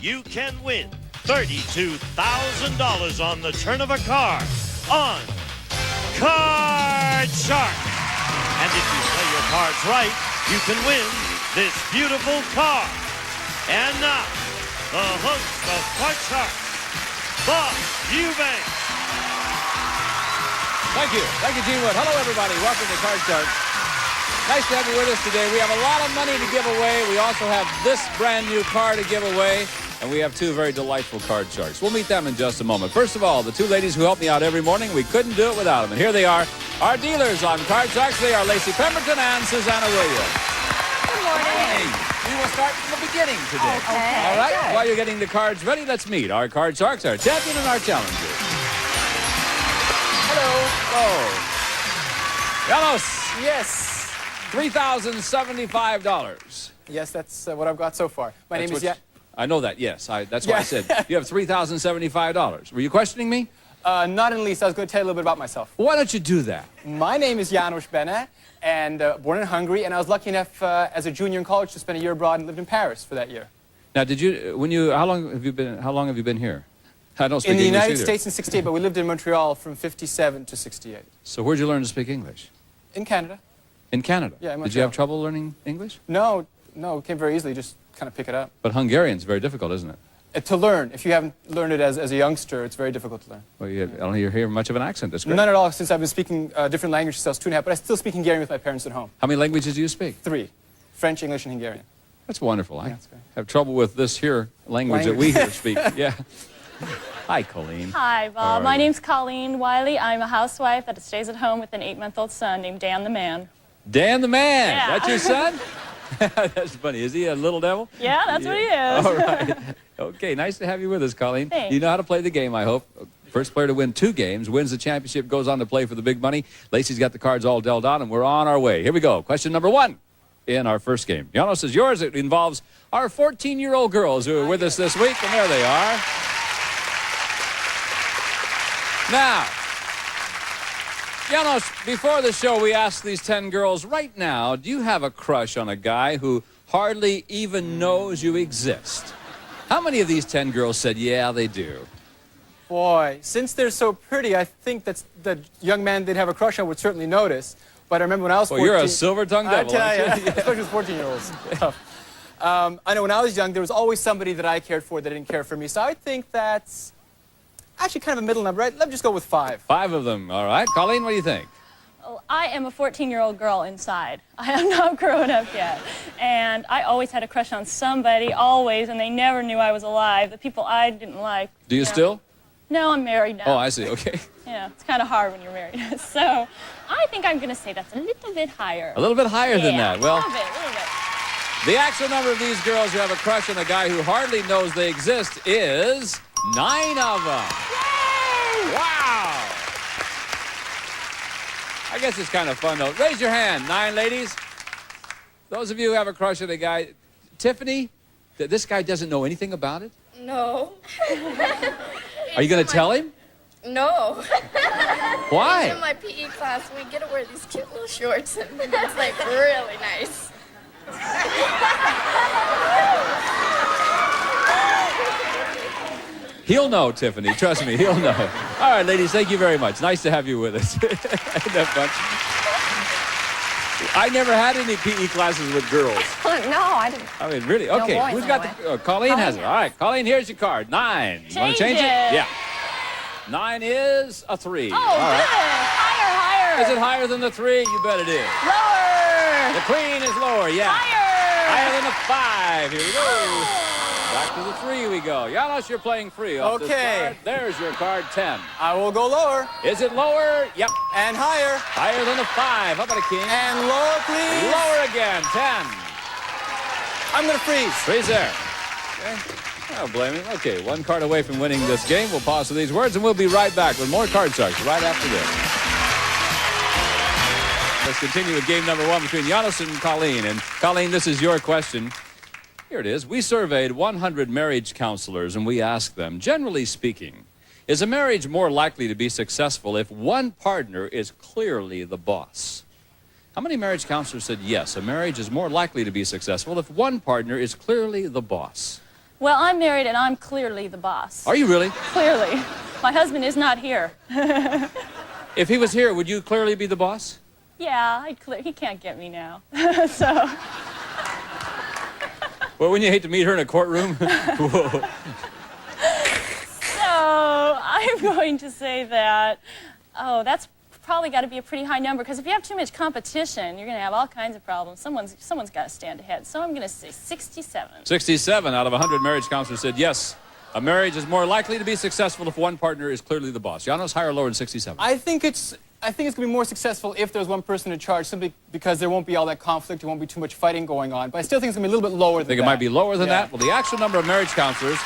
you can win $32,000 on the turn of a card on Card Shark. And if you play your cards right, you can win this beautiful card. And now, the host of Card Shark, Bob Eubanks. Thank you. Thank you, Gene Wood. Hello, everybody. Welcome to Card Shark. Nice to have you with us today. We have a lot of money to give away. We also have this brand new car to give away. And we have two very delightful Card Sharks. We'll meet them in just a moment. First of all, the two ladies who help me out every morning, we couldn't do it without them. And here they are, our dealers on Card Sharks. They are Lacey Pemberton and Susanna Williams. Good morning. We will start from the beginning today. Okay. All right? Good. While you're getting the cards ready, let's meet our Card Sharks, our champion and our challenger. Hello. Janos. Yes. $3,075. Yes, that's what I've got so far. My name is I know that, yes. That's why I said you have $3,075. Were you questioning me? Not in the least. I was going to tell you a little bit about myself. Why don't you do that? My name is Janos and born in Hungary, and I was lucky enough as a junior in college to spend a year abroad and lived in Paris for that year. Now, how long have you been here? I don't speak in the English United either. States in 68, but we lived in Montreal from 57 to 68. So where'd you learn to speak English? In Canada. In Canada? Yeah, in Did you have Montreal. trouble learning English? No, it came very easily. Just kind of pick it up. But Hungarian's very difficult, isn't it? To learn. If you haven't learned it as a youngster, it's very difficult to learn. Well, I don't hear much of an accent. That's great. None at all, since I've been speaking different languages since I was 2.5, but I still speak Hungarian with my parents at home. How many languages do you speak? 3. French, English, and Hungarian. That's wonderful. I that's great. have trouble with this here language that we here speak. Yeah. Hi, Colleen. Hi, Bob. My name's Colleen Wiley. I'm a housewife that stays at home with an 8-month-old son named Dan the Man. Dan the Man. Yeah. That's your son? That's funny. Is he a little devil? Yeah, that's what he is. All right. Okay, nice to have you with us, Colleen. Thanks. You know how to play the game, I hope. First player to win 2 games wins the championship, goes on to play for the big money. Lacey's got the cards all dealt out, and we're on our way. Here we go. Question number 1 in our first game. Janos is yours. It involves our 14-year-old girls who are with us this week, and there they are. Now, Janos, before the show, we asked these 10 girls, right now, do you have a crush on a guy who hardly even knows you exist? How many of these 10 girls said, yeah, they do? Boy, since they're so pretty, I think that's the young man they'd have a crush on would certainly notice. But I remember when I was 14... Well, you're a silver-tongued devil, I tell aren't you, especially with 14-years. I know when I was young, there was always somebody that I cared for that didn't care for me. So I think that's actually kind of a middle number, right? Let's just go with 5. 5 of them, all right. Colleen, what do you think? Well, I am a 14-year-old girl inside. I am not grown up yet. And I always had a crush on somebody, always, and they never knew I was alive. The people I didn't like. Do you still? No, I'm married now. Oh, I see, okay. Yeah, it's kind of hard when you're married. So I think I'm going to say that's a little bit higher. A little bit higher than that. Well, a little bit. the actual number of these girls who have a crush on a guy who hardly knows they exist is 9 of them. Yay! Wow! I guess it's kind of fun, though. Raise your hand, 9 ladies. Those of you who have a crush on a guy. Tiffany, this guy doesn't know anything about it? No. Are you going to tell him? No. Why? In my PE class, we get to wear these cute little shorts, and it's like really nice. He'll know, Tiffany. Trust me, he'll know. All right, ladies, thank you very much. Nice to have you with us. Isn't that fun? I never had any PE classes with girls. No, I didn't. I mean, really? Okay, boys, who's got the... Colleen has it. All right, Colleen, here's your card. 9. You want to change it? Change it. Yeah. 9 is a 3. Oh, All right. good. Higher. Is it higher than the 3? You bet it is. Lower. The queen is lower, yeah. Higher. Higher than the 5. Here we go. Back to the 3 we go. Janos, you're playing free off this Okay. card. There's your card, 10. I will go lower. Is it lower? Yep. And higher. Higher than a 5. How about a king? And lower, please. Lower again, 10. I'm going to freeze. Freeze there. Okay. I don't blame him. Okay, 1 card away from winning this game. We'll pause for these words, and we'll be right back with more Card Sharks right after this. Let's continue with game number 1 between Janos and Colleen. And Colleen, this is your question. Here it is. We surveyed 100 marriage counselors, and we asked them, generally speaking, is a marriage more likely to be successful if one partner is clearly the boss? How many marriage counselors said yes, a marriage is more likely to be successful if one partner is clearly the boss? Well, I'm married and I'm clearly the boss. Are you really? Clearly. My husband is not here. If he was here, would you clearly be the boss? Yeah, he can't get me now. So. Well, wouldn't you hate to meet her in a courtroom? Whoa. So, I'm going to say that, that's probably got to be a pretty high number, because if you have too much competition, you're going to have all kinds of problems. Someone's got to stand ahead. So I'm going to say 67. 67 out of 100 marriage counselors said yes. A marriage is more likely to be successful if one partner is clearly the boss. Janos, higher or lower than 67? I think it's going to be more successful if there's one person in charge, simply because there won't be all that conflict, there won't be too much fighting going on. But I still think it's going to be a little bit lower than that. Think it might be lower than that? Well, the actual number of marriage counselors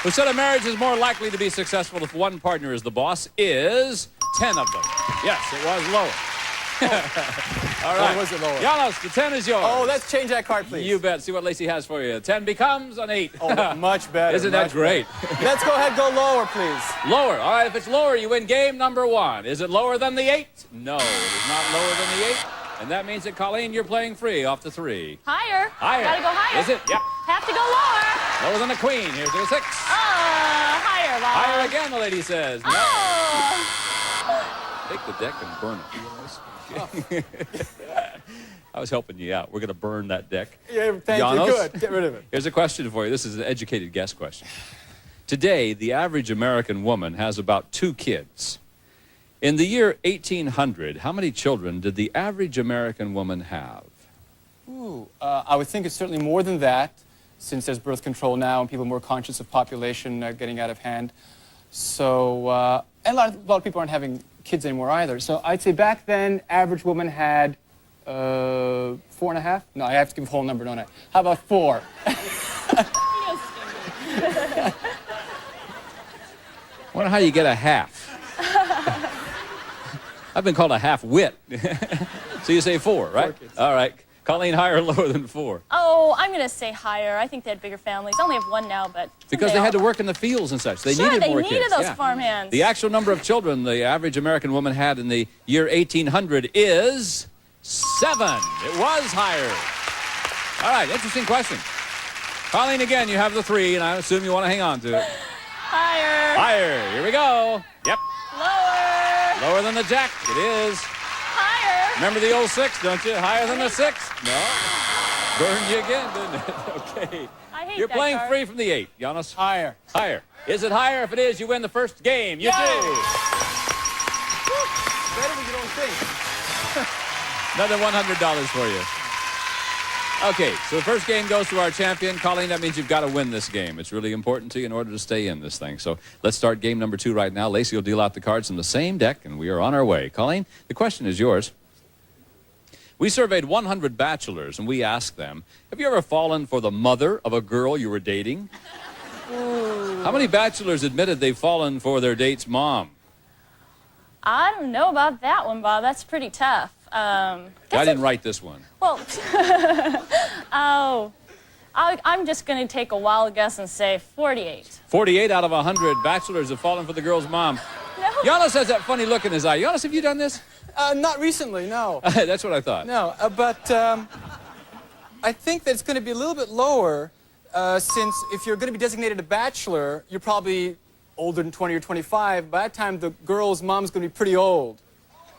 who said a marriage is more likely to be successful if one partner is the boss is 10 of them. Yes, it was lower. All right. Or was it lower? Janos, the 10 is yours. Oh, let's change that card, please. You bet. See what Lacey has for you. 10 becomes an 8. Oh, much better. Isn't that great? Let's go ahead and go lower, please. Lower. All right, if it's lower, you win game number 1. Is it lower than the 8? No, it is not lower than the 8. And that means that, Colleen, you're playing free off the 3. Higher. Higher. Gotta go higher. Is it? Yep. Have to go lower. Lower than the queen. Here's the 6. Higher, Bob. Higher again, the lady says. No. Take the deck and burn it. I was helping you out. We're going to burn that deck. Yeah, thank Janos, you. Good. Get rid of it. Here's a question for you. This is an educated guess question. Today, the average American woman has about 2 kids. In the year 1800, how many children did the average American woman have? Ooh, I would think it's certainly more than that, since there's birth control now and people are more conscious of population getting out of hand. So, and a lot of people aren't having kids anymore either. So I'd say back then, average woman had 4.5? No, I have to give a whole number, don't I? How about 4? Wonder how you get a half. I've been called a half-wit. So you say 4, right? 4 kids. All right. Colleen, higher or lower than 4? Oh, I'm going to say higher. I think they had bigger families. I only have 1 now, but... Because they had to work in the fiels and such. They needed more kids. They needed those Yeah. farmhands. The actual number of children the average American woman had in the year 1800 is 7. It was higher. All right, interesting question. Colleen, again, you have the 3, and I assume you want to hang on to it. Higher. Higher. Here we go. Yep. Lower. Lower than the jack. It is. Higher. Remember the old 6, don't you? Higher than the 6. No. Burned you again, didn't it? Okay. I hate You're that playing card. free from the 8, Janos. Higher. Higher. Is it higher? If it is, you win the first game. You Yay! do. Better than you don't think. Another $100 for you. Okay, so the first game goes to our champion. Colleen, that means you've got to win this game. It's really important to you in order to stay in this thing. So let's start game number 2 right now. Lacey will deal out the cards from the same deck, and we are on our way. Colleen, the question is yours. We surveyed 100 bachelors, and we asked them, have you ever fallen for the mother of a girl you were dating? Ooh. How many bachelors admitted they've fallen for their date's mom? I don't know about that one, Bob. That's pretty tough. I didn't write this one. Well, I'm just going to take a wild guess and say 48. 48 out of 100 bachelors have fallen for the girl's mom. No. Janos has that funny look in his eye. Janos, have you done this? Not recently, no. That's what I thought. No, but I think that it's going to be a little bit lower, since if you're going to be designated a bachelor, you're probably older than 20 or 25. By that time, the girl's mom's going to be pretty old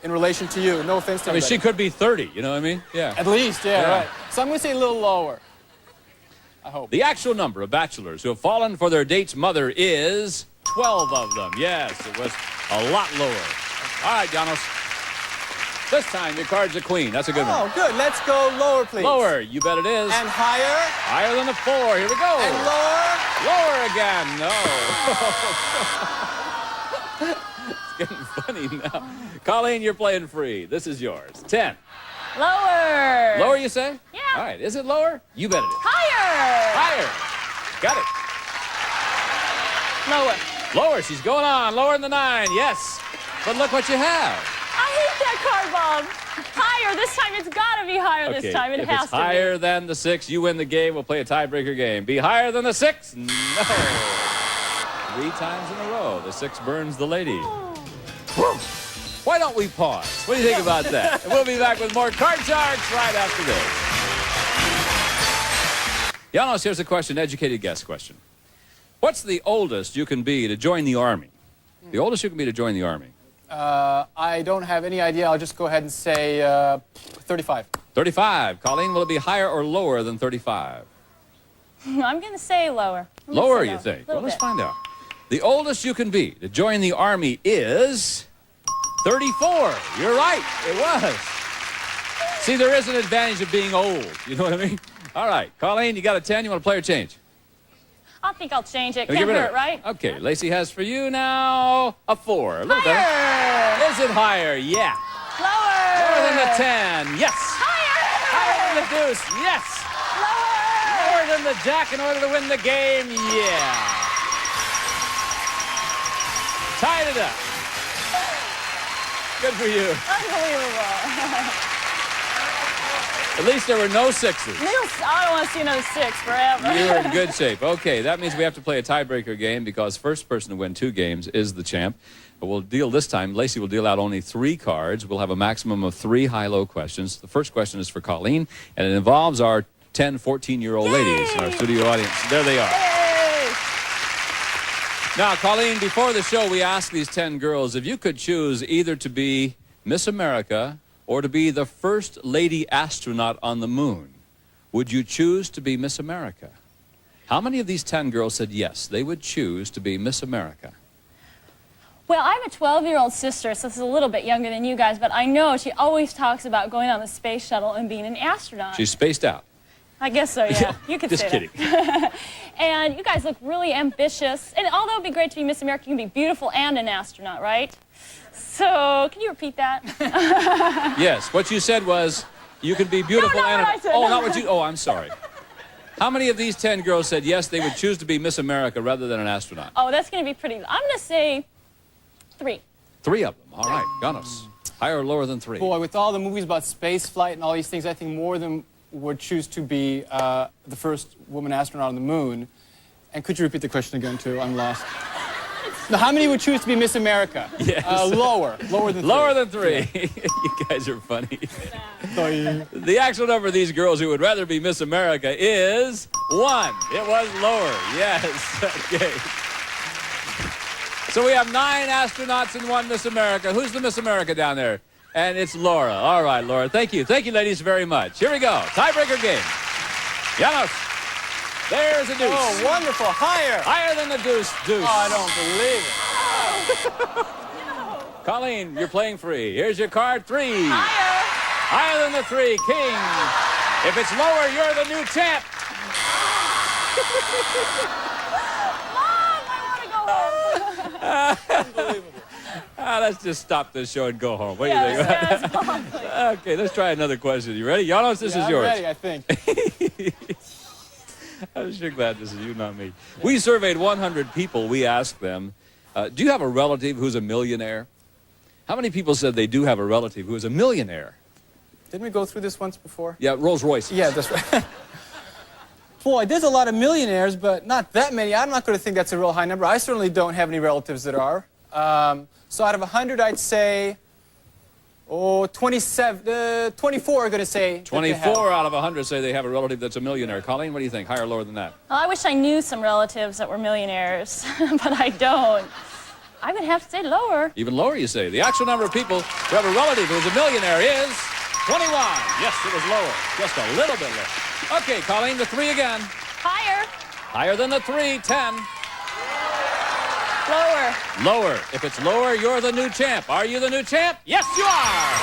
in relation to you. No offense to I mean, anybody. she could be 30, you know what I mean? Yeah. At least, yeah, Yeah. right. So I'm going to say a little lower. I hope. The actual number of bachelors who have fallen for their date's mother is 12 of them. Yes, it was a lot lower. All right, Janos. This time, your card's a queen. That's a good one. Oh, good. Let's go lower, please. Lower. You bet it is. And higher. Higher than the 4. Here we go. And lower. Lower again. No. It's getting funny now. Colleen, you're playing free. This is yours. 10. Lower. Lower, you say? Yeah. All right. Is it lower? You bet it is. Higher. Higher. Got it. Lower. Lower. She's going on. Lower than the 9. Yes. But look what you have. I hate that card, Bob. Higher. This time it's got to be higher this time. It if has it's to higher be. than the 6, you win the game. We'll play a tiebreaker game. Be higher than the 6? No. 3 times in a row. The 6 burns the lady. Why don't we pause? What do you think about that? And we'll be back with more Card Sharks right after this. Janos, here's a question, educated guess question. What's the oldest you can be to join the Army? The oldest you can be to join the Army? I don't have any idea. I'll just go ahead and say 35. 35. Colleen, will it be higher or lower than 35? I'm going to say lower. Lower, you think? Well, let's find out. The oldest you can be to join the Army is 34. You're right. It was. See, there is an advantage of being old. You know what I mean? All right. Colleen, you got a 10. You want to play or change? I think I'll change it. Can we Can't get rid of hurt, right? Okay. Lacey has for you now a 4. A little better. Higher. Is it higher? Yeah. Lower. Lower than the 10. Yes. Higher. Higher than the deuce. Yes. Lower. Lower than the jack in order to win the game. Yeah. Tied it up. Good for you. Unbelievable. At least there were no 6s. I don't want to see another 6 forever. You're in good shape. Okay, that means we have to play a tiebreaker game because first person to win 2 games is the champ. But we'll deal this time. Lacey will deal out only 3 cards. We'll have a maximum of 3 high-low questions. The first question is for Colleen, and it involves our 10, 14-year-old ladies in our studio audience. There they are. Yay. Now, Colleen, before the show, we asked these 10 girls if you could choose either to be Miss America or to be the first lady astronaut on the moon, would you choose to be Miss America? How many of these 10 girls said yes, they would choose to be Miss America? Well, I have a 12-year-old sister, so this is a little bit younger than you guys, but I know she always talks about going on the space shuttle and being an astronaut. She's spaced out. I guess so, yeah. You could Just say kidding. that. And you guys look really ambitious. And although it would be great to be Miss America, you can be beautiful and an astronaut, right? So, can you repeat that? Yes, what you said was you could be beautiful No, not and... what I said. Oh, not what you... Oh, I'm sorry. How many of these 10 girls said yes, they would choose to be Miss America rather than an astronaut? Oh, that's going to be pretty... I'm going to say 3. 3 of them. All right, Janos. Higher or lower than 3? Boy, with all the movies about space flight and all these things, I think more of them would choose to be the first woman astronaut on the moon. And could you repeat the question again, too? I'm lost. Now, how many would choose to be Miss America? Yes. Lower than 3. Lower than 3. Yeah. You guys are funny. The actual number of these girls who would rather be Miss America is 1. It was lower. Yes. Okay. So we have 9 astronauts and 1 Miss America. Who's the Miss America down there? And it's Laura. All right, Laura. Thank you. Thank you, ladies, very much. Here we go. Tiebreaker game. Janos. There's a deuce. Oh, wonderful. Higher. Higher than the deuce. Deuce. Oh, I don't believe it. Colleen, you're playing free. Here's your card, 3. Higher. Higher than the 3. King. If it's lower, you're the new champ. Mom, I want to go home. Unbelievable. Let's just stop this show and go home. What do you think? Yes, Mom, please. Okay, let's try another question. You ready? Janos, this is I'm yours. ready, I think. I'm sure glad this is you, not me. We surveyed 100 people. We asked them, do you have a relative who's a millionaire? How many people said they do have a relative who is a millionaire? Didn't we go through this once before? Yeah, Rolls Royce. Yeah, that's right. Boy, there's a lot of millionaires, but not that many. I'm not going to think that's a real high number. I certainly don't have any relatives that are. So out of 100, I'd say, 24 are going to say 24 out of 100 say they have a relative that's a millionaire. Colleen, what do you think? Higher or lower than that? Well, I wish I knew some relatives that were millionaires, but I don't. I would have to say lower. Even lower, you say. The actual number of people who have a relative who's a millionaire is 21. Yes, it was lower. Just a little bit lower. Okay, Colleen, the 3 again. Higher. Higher than the 3, 10. Lower. Lower. If it's lower, you're the new champ. Are you the new champ? Yes, you are.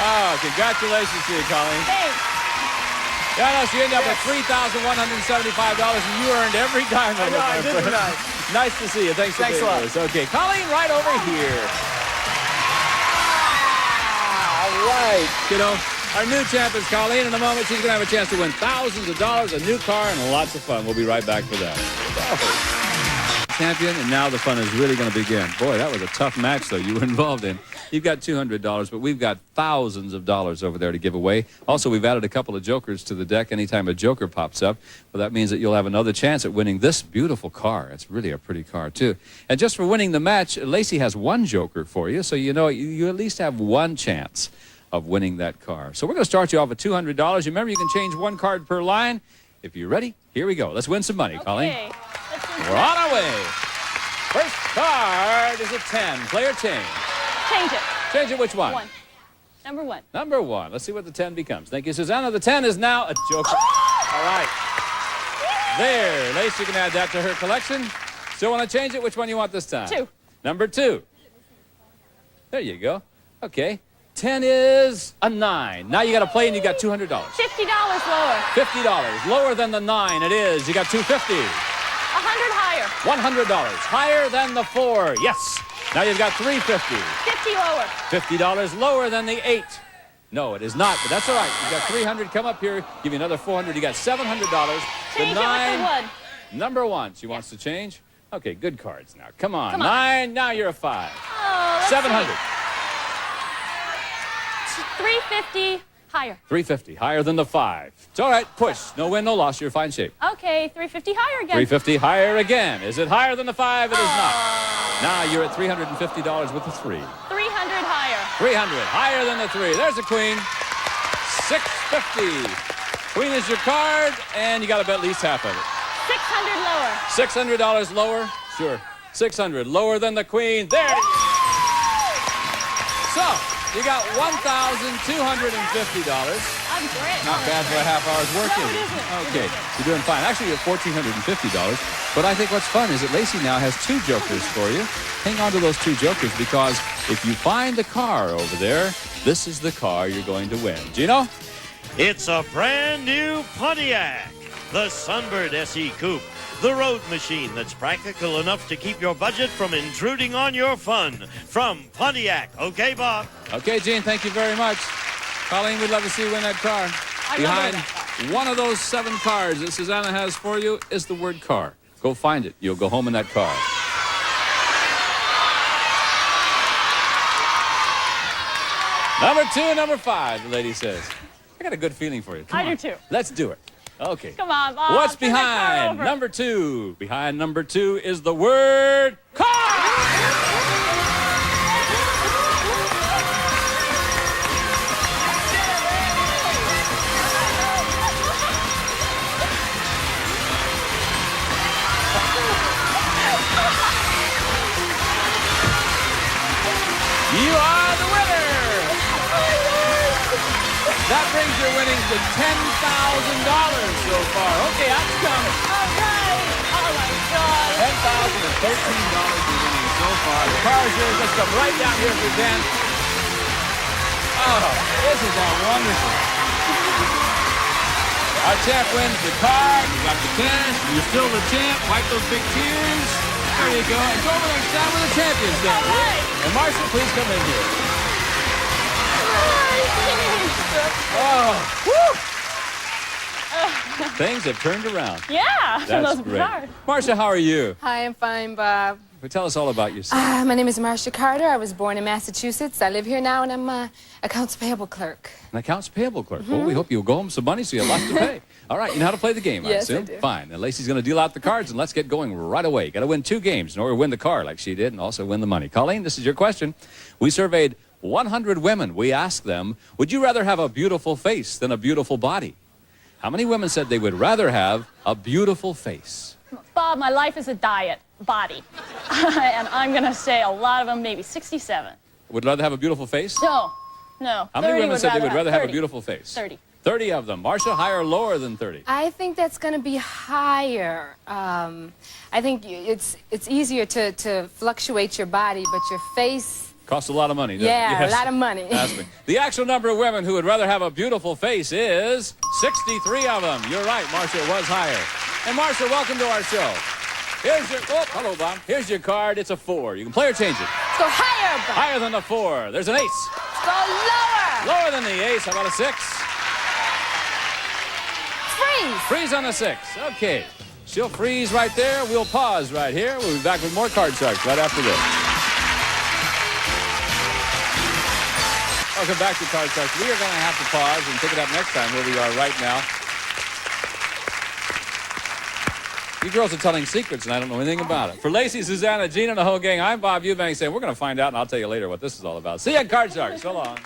Oh, congratulations to you, Colleen. Thanks. Janos, you end up with $3,175, and you earned every dime of it. I did tonight. Nice to see you. Thanks for being a lot. with us. Okay, Colleen, right over here. All right. You know, our new champ is Colleen. In a moment, she's going to have a chance to win thousands of dollars, a new car, and lots of fun. We'll be right back for that. Champion, and now the fun is really going to begin. Boy, that was a tough match, though, you were involved in. You've got $200, but we've got thousands of dollars over there to give away. Also, we've added a couple of jokers to the deck. Anytime a joker pops up, well, that means that you'll have another chance at winning this beautiful car. It's really a pretty car, too. And just for winning the match, Lacey has 1 joker for you, so you know you at least have 1 chance of winning that car. So we're going to start you off with $200. Remember, you can change one card per line. If you're ready, here we go. Let's win some money, Colleen. Okay. We're on our way. First card is a 10. Player change. Change it. Change it, which one? One. Number one. Number one. Let's see what the 10 becomes. Thank you, Susanna. The 10 is now a joker. All right. There. Lace, you can add that to her collection. Still want to change it? Which one you want this time? 2. Number 2. There you go. Okay. 10 is a 9. Now you got to play and you got $200. $50 lower. $50. Lower than the 9 it is. You got $250. $100 higher. $100. Higher than the 4. Yes. Now you've got $350. $50 lower. $50 lower than the 8. No, it is not, but that's all right. You got $300. Come up here. Give you another $400. You got $700. Change The 9. it with the 1. Number 1. She wants to change. Okay, good cards now. Come on. 9. Now you're a 5. Oh, let's 700. see. 350 higher. 350. Higher than the 5. It's all right. Push. No win, no loss. You're in fine shape. Okay, 350 higher again. 350 higher again. Is it higher than the 5? It is not. Now you're at $350 with the 3. 300 higher. 300. Higher than the 3. There's a queen. 650. Queen is your card, and you got to bet at least half of it. $600 lower. $600 lower? Sure. 600. Lower than the queen. There you go. So, you got $1,250. I'm great. Not bad for a half hour's work, No, is it it? isn't. Okay, you're doing fine. Actually, you're at $1,450. But I think what's fun is that Lacey now has 2 jokers for you. Hang on to those 2 jokers because if you find the car over there, this is the car you're going to win. Gino? It's a brand new Pontiac, the Sunbird SE Coupe, the road machine that's practical enough to keep your budget from intruding on your fun. From Pontiac. Okay, Bob? Okay, Gene, thank you very much. Colleen, we'd love to see you win that car. Behind one of those 7 cars that Susanna has for you is the word car. Go find it. You'll go home in that car. Number 2 and number 5, the lady says. I got a good feeling for you. Come I on. do too. Let's do it. Okay. Come on, Bob. What's turn that car behind over. number 2? Behind number 2 is the word car. You are the winner! That brings your winnings to $10,000 so far. Okay, out you come. All right. Oh, my God. $10,013 you're winning so far. The car is yours. Let's come right down here if we can. Oh, this is all wonderful. Our champ wins the car. You got the cash. You're still the champ. Wipe those big tears. There you go. And go over there and stand with the champions down All here. right. And Marcia, please come in here. Oh, woo! Things have turned around. Yeah. That's those great. cars. Marcia, how are you? Hi, I'm fine, Bob. Well, tell us all about yourself. My name is Marcia Carter. I was born in Massachusetts. I live here now, and I'm an accounts payable clerk. An accounts payable clerk. Well, we hope you'll go home with some money so you have lots to pay. All right, you know how to play the game, I Yes, I assume? do. Fine. Then Lacey's going to deal out the cards, and let's get going right away. You got to win 2 games in order to win the car like she did and also win the money. Colleen, this is your question. We surveyed 100 women. We asked them, would you rather have a beautiful face than a beautiful body? How many women said they would rather have a beautiful face? Bob, my life is a diet body. And I'm going to say a lot of them, maybe 67. Would rather have a beautiful face? No. No. How many 30 women said they would rather have a 30. beautiful face? 30. 30 of them. Marcia, higher or lower than 30? I think that's going to be higher. I think it's easier to fluctuate your body, but your face... Costs a lot of money, doesn't it? Yeah, Yes. a lot of money. Ask me. The actual number of women who would rather have a beautiful face is 63 of them. You're right, Marcia, it was higher. And Marcia, welcome to our show. Here's your, oh, hello, Bob. Here's your card. It's a 4. You can play or change it. Let's go higher, Bob. Higher than the 4. There's an ace. Let's go lower. Lower than the ace. How about a 6? Freeze. Freeze on the 6. Okay. She'll freeze right there. We'll pause right here. We'll be back with more Card Sharks right after this. Welcome back to Card Sharks. We are going to have to pause and pick it up next time where we are right now. You girls are telling secrets, and I don't know anything about it. For Lacey, Susanna, Gina, and the whole gang, I'm Bob Eubanks saying we're going to find out, and I'll tell you later what this is all about. See you on Card Sharks. So long.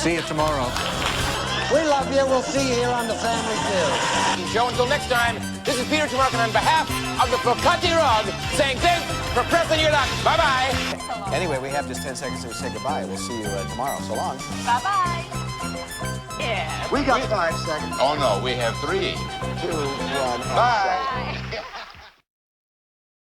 See you tomorrow. We love you. We'll see you here on the Family Feud. Show until next time. This is Peter Tomarkin on behalf of the Focati Rug saying thanks for pressing your luck. Bye-bye. Anyway, we have just 10 seconds to say goodbye. We'll see you tomorrow. So long. Bye-bye. Yeah. We got 5 seconds. Oh, no, we have 3. 2, 1. Bye.